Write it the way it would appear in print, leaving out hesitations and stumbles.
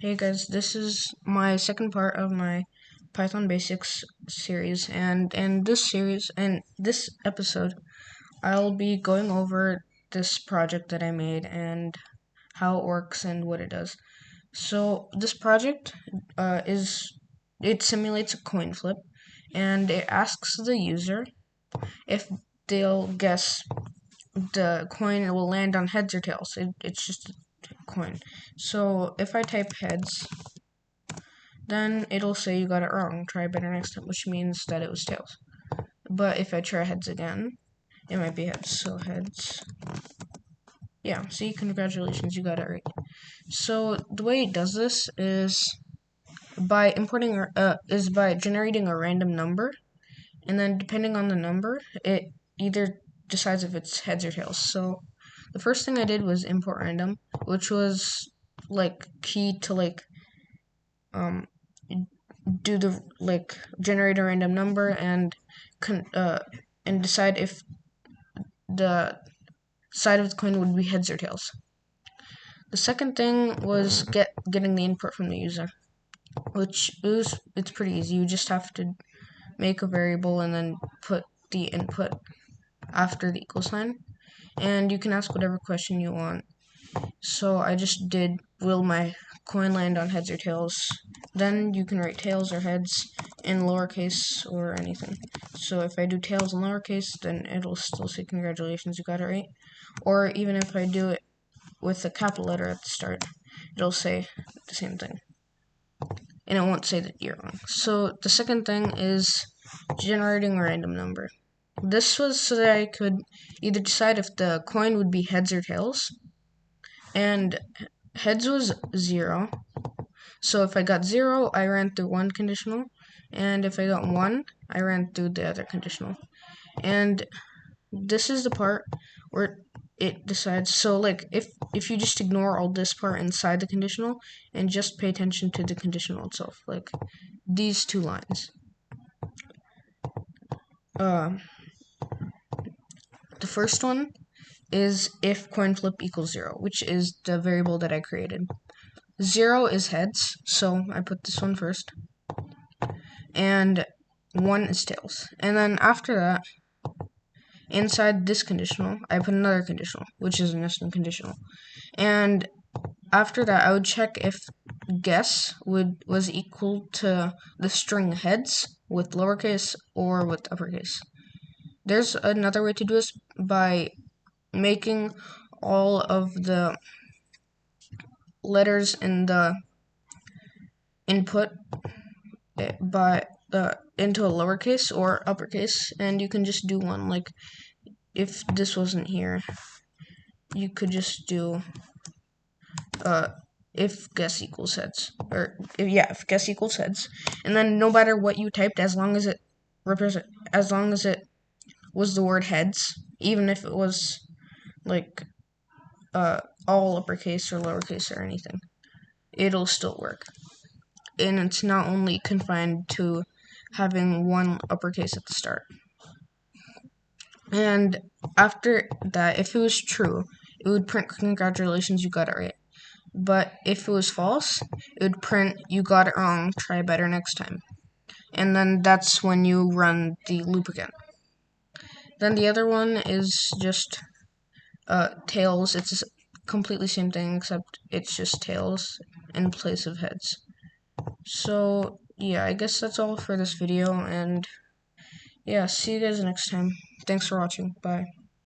Hey guys, this is my second part of my Python Basics series, and in this episode, I'll be going over this project that I made and how it works and what it does. So this project it simulates a coin flip, and it asks the user if they'll guess the coin will land on heads or tails. It's just a coin. So if I type heads, then it'll say you got it wrong. Try better next time, which means that it was tails. But if I try heads again, it might be heads. So heads. Yeah, see, congratulations, you got it right. So the way it does this is by generating a random number, and then depending on the number, it either decides if it's heads or tails. So the first thing I did was import random, which was key to um do the generate a random number and decide if the side of the coin would be heads or tails. The second thing was getting the input from the user, it's pretty easy. You just have to make a variable and then put the input after the equal sign, and you can ask whatever question you want. So I just did, will my coin land on heads or tails? Then you can write tails or heads in lowercase or anything. So if I do tails in lowercase, then it'll still say congratulations, you got it right. Or even if I do it with a capital letter at the start, it'll say the same thing. And it won't say that you're wrong. So the second thing is generating a random number. This was so that I could either decide if the coin would be heads or tails. And heads was 0. So if I got 0, I ran through one conditional. And if I got 1, I ran through the other conditional. And this is the part where it decides. So if you just ignore all this part inside the conditional and just pay attention to the conditional itself, like these two lines. The first one is if coin flip equals 0, which is the variable that I created. 0 is heads, so I put this one first. And 1 is tails. And then after that, inside this conditional, I put another conditional, which is a nested conditional. And after that, I would check if guess was equal to the string heads with lowercase or with uppercase. There's another way to do this by making all of the letters in the input into a lowercase or uppercase, and you can just do one. Like if this wasn't here, you could just do if guess equals heads, or if guess equals heads, and then no matter what you typed, as long as it was the word heads, even if it was all uppercase or lowercase or anything, it'll still work. And it's not only confined to having one uppercase at the start. And after that, if it was true, it would print congratulations, you got it right. But if it was false, it would print you got it wrong, try better next time. And then that's when you run the loop again. Then the other one is just tails. It's completely same thing, except it's just tails in place of heads. So yeah, I guess that's all for this video, and yeah, see you guys next time. Thanks for watching. Bye.